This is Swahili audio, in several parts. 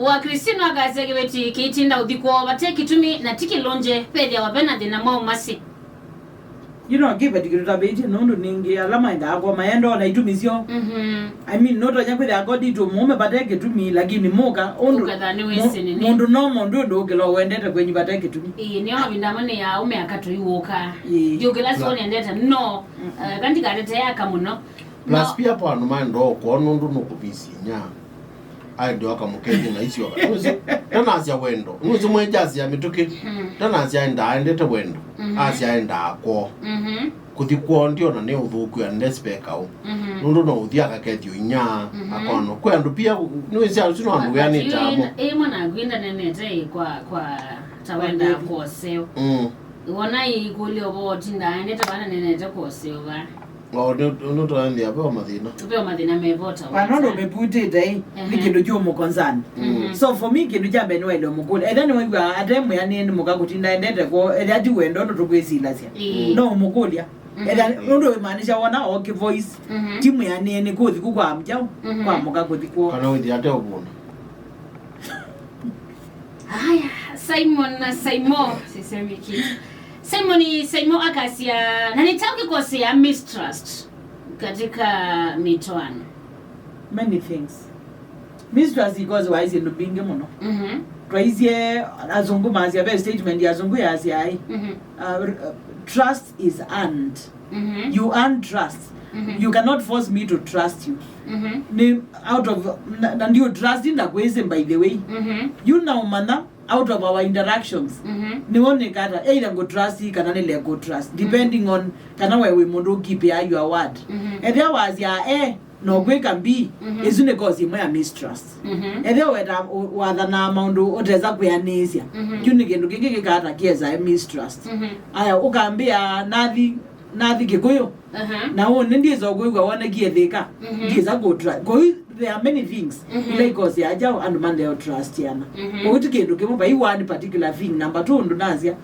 Wa Kristina agazege beti kitinda udhiko bate kitumi na tiki lonje pedia wabena dina mwa umasi. Give it to beti nondo ningi alama inda kwa maendo na itumizio. I mean noto nyangu ya godi to mume bateke tumi lakini moka ondo mondo no mondo dogelo wendete kwenye bateke tumi. Niyo bindamane ya aume akato yuoka. Yogela soni endeta no kandi garete yaka muno. Plus pia pa numando kwa nondo no kubisi nya. Ndio akamukeje na isi waka. Tana asya wendo. Nuzi mwejazi ya mituki. Tana asya enda endete wendo. Asya enda ako. Kuthikwo ndio na ne uthuku ya ndespeka u. Nundu no uthia kaketio inya akono. Kwa ndu pia nuzi alusuno andu ya ni tamo. Mwana gwinda nenete kwa tawenda kwa seo. Wona iguli obo tinda endete bana nenete kwa seo ba. No to andi apo madina. Tupe madina mevota. Wanondo mepute dai nikindu jomo konzani. So for me kindu jambe no elo mukule. Then we were ademu yani ni mukakutinda endete ko edi wendo no tugwesila sia. No mukulia. Ndo maanisha wana okay voice. Timu yani ni kuthi kwa mjao kwa mukakuthi ko. Kana wendi ate obuna. Haya, Simon sisemi kitu. Simon akyasya na nitauki kosea mistrust katika mitoano. Many things. Mistrust because wise in binge muno. Twice azungu mazia be statement ya azungu ya asya trust is earned. You earn trust. You cannot force me to trust you. Out of and you trust in the way by the way. You know mana out of our interactions. Ni one kata either go trust you kana le go trust depending on kana we mundu keep your word. And there was ya no we can be isn't cause you my mistrust. And there were na mundu oteza kuyanisia. Juni gendo kike kata kieza mistrust. Aya ukambia nathi gikuyo na one ndizo gwe wana gietheka ndiza go try go. There are many things because ya jao and man they trust yana go tikendo kemo by one particular thing. Number 2 ndo nazia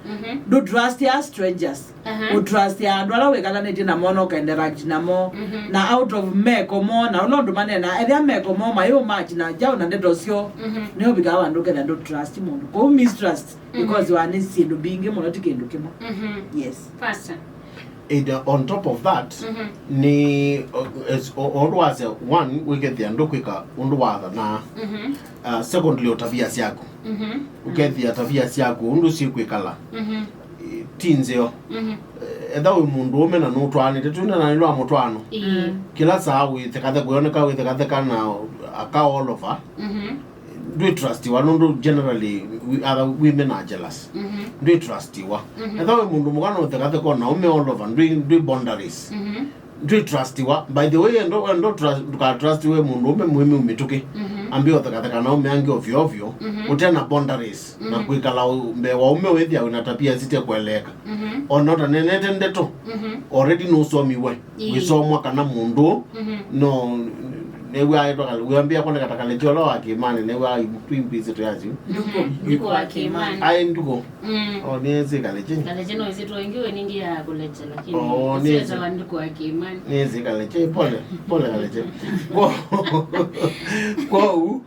do trust ya strangers o trust ya ndo alawe kala neti na mono ka interact na mo na out of me komo na ndo man na ede me komo mayo match na jao na ndedo sio ne obiga wa ndo kenda do trust mo go mistrust because one is ndo binge mo tikendo kemo. Yes, faster. On top of that, ni always one we get the ndokwika undwaga na secondly otavia syako ukethia tavia syako undu sikwikala tinzeo etha we mundu ume na nutwane tetuna na nilwa mutwano kila saa we tekathe kuoneka we tekathe kana aka all over do trust you and generally other women are jealous. Do trust you. And that we mundu tekathe ko na ume all over do boundaries. Do trust you. By the way and trust we mundu ume umituke ambio tekathe kana ume angi ovyo utena boundaries na kuikala mbe wa ume wethia unatapia zite kueleka onota nenete ndeto already no so miwe we so mwa kana mundu no newe aito kuambia kwa katakale jolo akimani newe twimbizi tuyazi nduko akimani ai nduko oneze kaleje no izito wengiwe ningi ya kuleche lakini siweza wanduko akimani neze kaleje pole kaleje kwa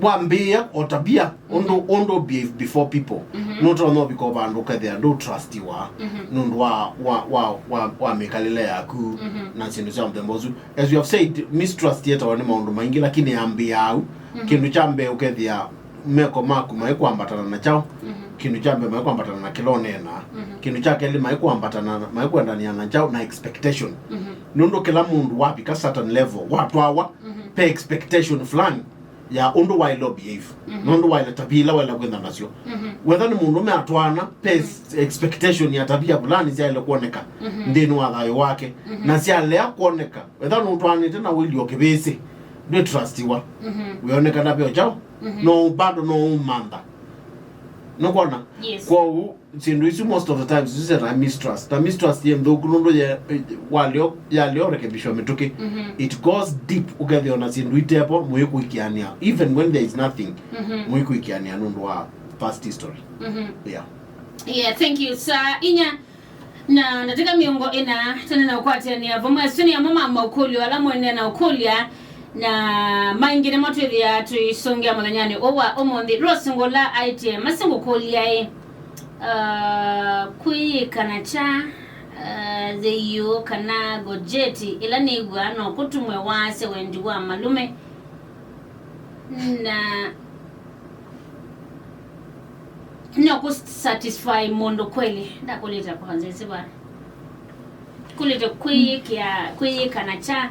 wambia otabia ondo before people not no because bandu kadhe do trust you nundu wa mekalele yaku na chindu cha mtembozu as you have said mistrust yeta wani maundu maingi lakini ambia au kindu chambe ukethia meko maku maikwambatana na chao kindu chambe maikwambatana na kilonena kindu chake ile maikwambatana maikwendania na chao na expectation nundu kila mundu wapi ka certain level watu hawa pe expectation fulani ya undu wa ilo behave nundu wa ile tabia wala kwenda nasio whether ni mundu me atwana pe expectation ya tabia fulani zia ile kuoneka ndinu wathayo wake na sia lea kuoneka whether ni utwani tena wili okebese do trust you weoneka na pio chao no bado no manda no kona kwa sindu isi most of the times this is a mistrust. The mistrust ye mdo kunondo ya walio rekebishwa mituke it goes deep ugethe ona sindu itepo muiku ikiania even when there is nothing muiku ikiania nondo wa past history. Yeah, thank you sir. Inya na nataka miongo ina tena na ukwate ni avoma suni ya mama ukuli wala mwende na ukulia na maingine motu ya tuisongia mulanyani owa omondi rosingola item masingo kolia kuikana cha zeyo kana gojeti ila nigwa no kutumwe wase wendi wa malume na no kusatisfy mondo kweli ndakuleta kwanza siba kuleta kuikana cha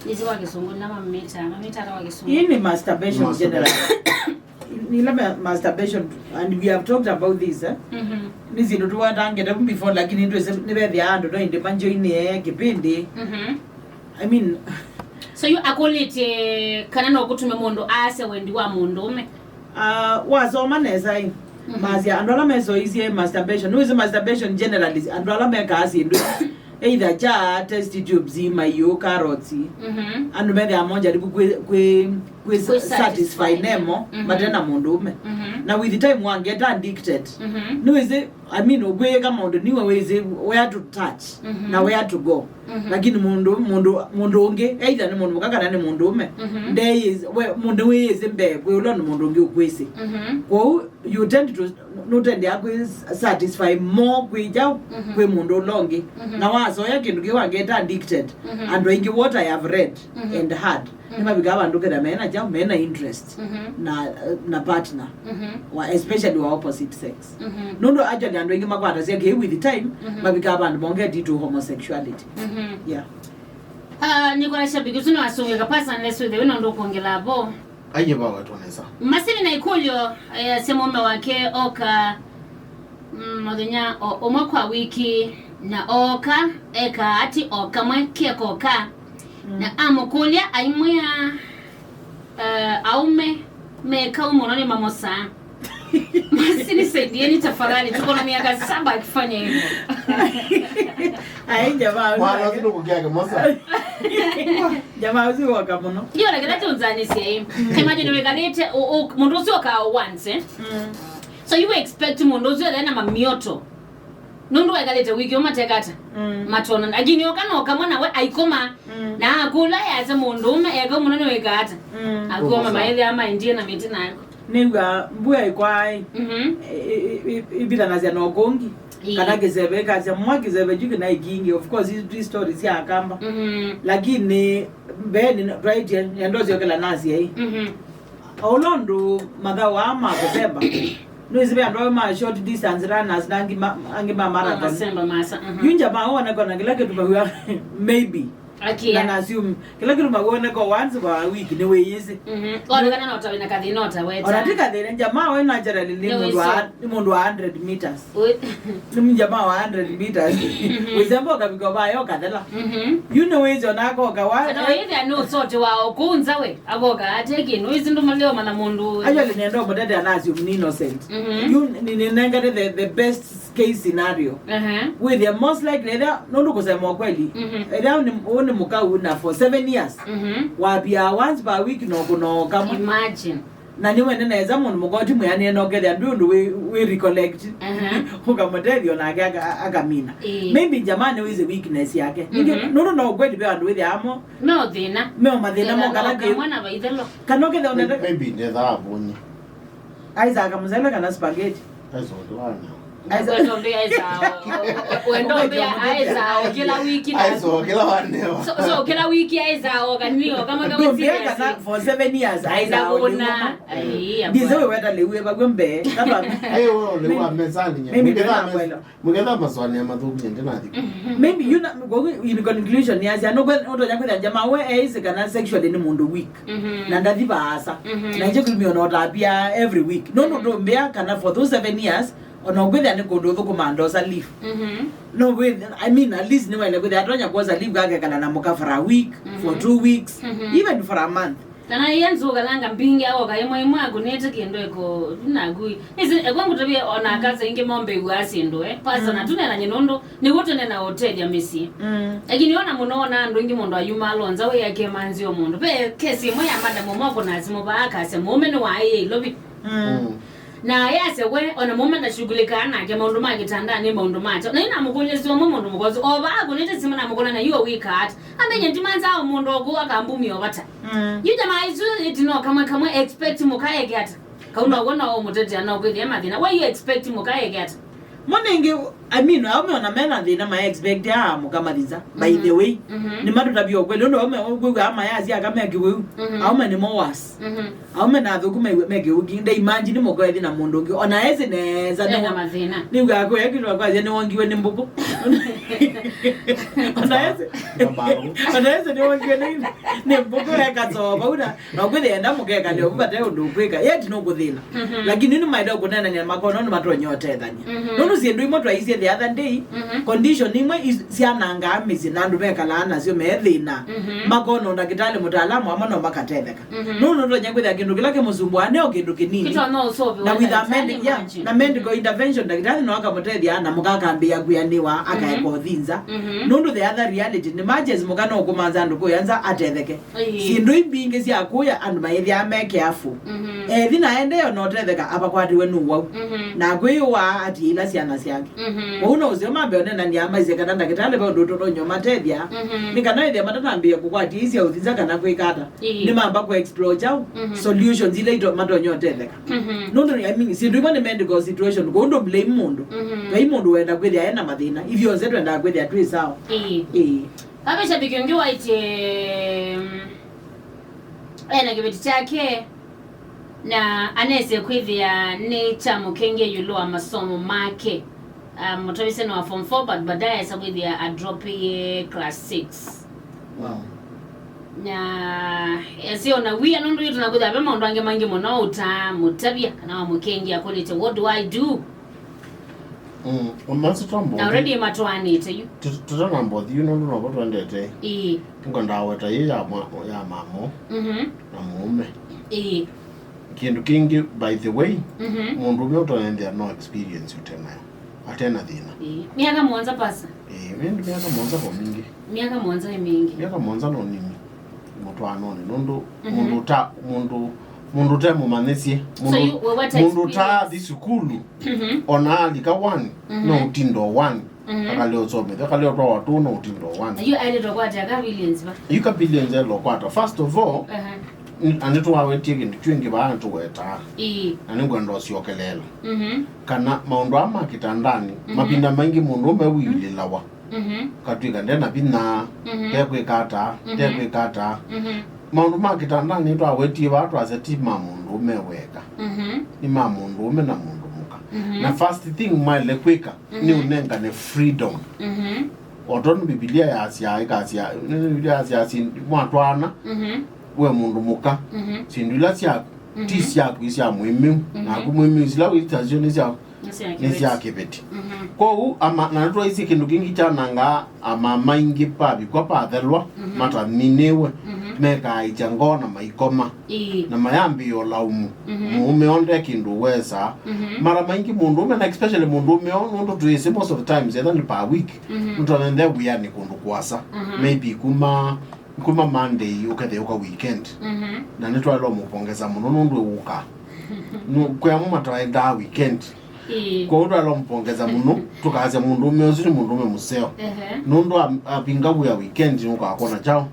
Is what is on Nama Meta in masturbation generally. Masturbation, and we have talked about this. This is not what I get before, like in interest, never the hand or in the banjo in the egg, I mean, so you are calling it Canano go to Mondo as when you are Mondo. Was all man as I Mazia and Rola so easy masturbation. Who is a masturbation generally? And Rola Mekas in either ja test tubes my yo carrots and maybe amonja kwe satisfy nemo but then amondume now with the time one get addicted no is it I mean ogwe kama ndo niwe where to touch na where to go lakini mundu onge either ni mundu mukaka na mundume there is mundu we is mbe kwe ulona mundu onge ukwese kwa you tend to not tend ya satisfy more kwe mundu longe na wazo yake nduke wa get addicted and what I have read and heard Nima bigaba nduke da mena interest na partner especially wa opposite sex nondo actually and wengi makwata say okay with the time mabigaba and monge into homosexuality yeah niko na shabiki tuna wasunge kapasa nleso the wino ndo kuongela abo aje ba watu wanaweza masini na ikulyo semome wake oka modenya omwakwa wiki na oka eka ati oka mweke koka na amukulia imwe aume meka umononi mamosa masini saidieni tafadhali tuko na miaka 7 akifanya hivyo jamaa wala sio kugiaga mosa jamaa usi wakamono hiyo la gata unzani si imagine wegalete mundozi waka once so you expect mundozi yana mamioto nundu wegalete wiki omatekata matona agini okano kamwana we aikoma na akula yaze mundume ego munone wegata akoma maili ama indie na miti nayo niwa mbuya ikwai ibila nazia no gongi kana gezebe kaza mwagezebe juke na igingi of course these stories ya akamba lakini beni right ya ndozi yokela nazi hii olondo magawa ama kuzeba no is be ando ma short distance runners nangi marathon semba masa yunja maona kona kila kitu ba maybe akia na assume kila kitu magona ko once a week ne we yezi kana na utawina kadhi nota weta onatika the jamaa we naturally ni mundu 100 meters ni jamaa wa 100 meters wezembo kabiko bayo kadela you know is onako ka wa no hivi no sote wao kunza we agoka ateki no izindu maleo mala mundu ajali nendo modede anazi innocent you ni nanga the best case scenario with the most likely no kusema kweli ni mukau na for 7 years wabia once per week no kama imagine na niwe neza mundu mugoti muyane no get and we recollect ukamodeli ona agamina maybe jamani is a weakness yake no kweli be and with amo no dina me madina mo kana ke mwana baidelo kanoke the maybe never abonye aiza akamzela kana spaghetti aizo ndwana Aizo aiza kila wiki aizo kila wanne so kila wiki aiza kanio kama serious for 7 years aiza ona bizo weta lewe bagombe kama ayo lewa mezani nya mugenda maswali ya madhubu nyende nadi maybe you go in conclusion yazi anodo yakwenda jamaa we is kana sexually ni mundu week na ndadi baasa na nje kulimi ona pia every week no mbea kana for those 7 years ono gwetha ni kundu thuku mandosa leave no with I mean at least ni wale gwetha atonya kwanza leave gage kana na muka for a week for 2 weeks even for a month kana yenzo galanga mbingi awo kayemwe imwe akunete kendo eko nagui izi ekwangu tabia ona akaza inge mombe gwasindo pasa na tunela nyinondo ni wote nena hotel ya Messi lakini ona munaona ndo ingi mondo ayuma alonza we yake manzi omundo pe kesi imwe ya madam momoko nazimo ba akase momene wa aye lobi na yase we ona moment ashughulika nake maundu make tandani maundu macho na ina mukunyesiwa mundu mukozi oba akunete simana mukona na yo week at amenye ndimanza awo mundu ogu akambumi obata yija maizu itino kamwe expect mukaye gata kauna wona o mutete ana okwithia mathina why you expect mukaye gata moningi I mean aume ona mena thina ma expect ya mukamaliza by the way ni matu tabio kweli ndo aume ogwe ama yazi akameke wewe aume ni mowas aume na thukuma meke uginda imagine mukwethi na mundu ngi ona eze neza na mathina ni gako yakirwa kwa ni wongiwe ni mbuku ona eze ni wongiwe ni mbuku yakatsoba una na kwithenda mukeka ndio kubate undu kwika yeti no kuthina lakini ni maida kunena ni makono ni matonyote thani no siendu imoto aisi the other day condition imwe siananga amizi nandu bekalana sio methina makono ndakitale mutaalamu amano makatetheka no nyangwitha kindu kilake musumbuane o kindu kinini kitu no sobe na with a na medical intervention ndakitale no akamutethia na mukakambia kuyaniwa akaeko thinza no the other reality ni matches mukana okumanza ndu kuyanza atetheke sindu imbingi cia kuya andu maithia make afu thina ende yo no tetheka abakwatiwe nuwa na kwiwa ati ila ciana ciake uno uzio mambe onena ni amaize kana ndakitale ba ndu totonyo matethia nikana ithia matatambia kukwati isia uthinza kana kwikata ni mamba ku explore jao solutions ile ito matonyo tetheka no I mean sindu ibo ni medical situation ko ndo blame mundu kai mundu wenda kwithia ena mathina ivyo zetu enda kwithia twi sawa abesha bikingi waite ena kibeti chake na anese kwithia ni chamo kenge yulo amasomo make mutawise no form 4 but baadaye sabwithia a drop ye class 6 na sio na wia nundu yetu nakuza bema ndo ange mangi mono uta mutabia kana mukengi akolete what do I do onansi tambo already matwani to you tutana mbodi you know no what wandete nganda weta ye ya mamo na mume kindu kingi by the way mundu myoto and there no experience utena atena thina miaka mwanza pasa mimi miaka mwanza kwa mingi miaka mwanza no nini mutu anone nundu mundu ta mumanesie mundu ta disukulu ona alika 1 no utindo 1 akalio some akalio to watu no utindo 1 you added okwata ka billions ba you ka billions lo kwata first of all anito awetie kindu twingi bantu weta ani gwendo siokelela kana maundu ama kitandani mapinda maingi mundu mewili lawa katwika ndena bina tekwikata maundu makitandani to awetie watu azeti mamundu meweka ni mamundu ume na mundu muka na first thing mile kwika ni unenga ne freedom oton biblia ya asia ikasya ni biblia asia sin mwatwana we mundu muka sindula cia tisi yako isia muhimu na kumwimu zila witazioni cia nisia kibeti ko ama na ndo isi kindu kingi cha nanga ama maingi pabi kwa pathelwa mata minewe meka ijangona maikoma na mayambi yo laumu mume onde kindu wesa mara maingi mundu me na especially mundu me ondo tuise most of the times either per week mtu anende we ani kundu kwasa maybe kuma Monday ukathe weekend na nitwa lo mupongeza muno nundu uka no kwa mama twaenda weekend kwa ndo lo mpongeza muno tukaze mundu myozi ni mundu museo nundu apinga buya weekend nuko akona chao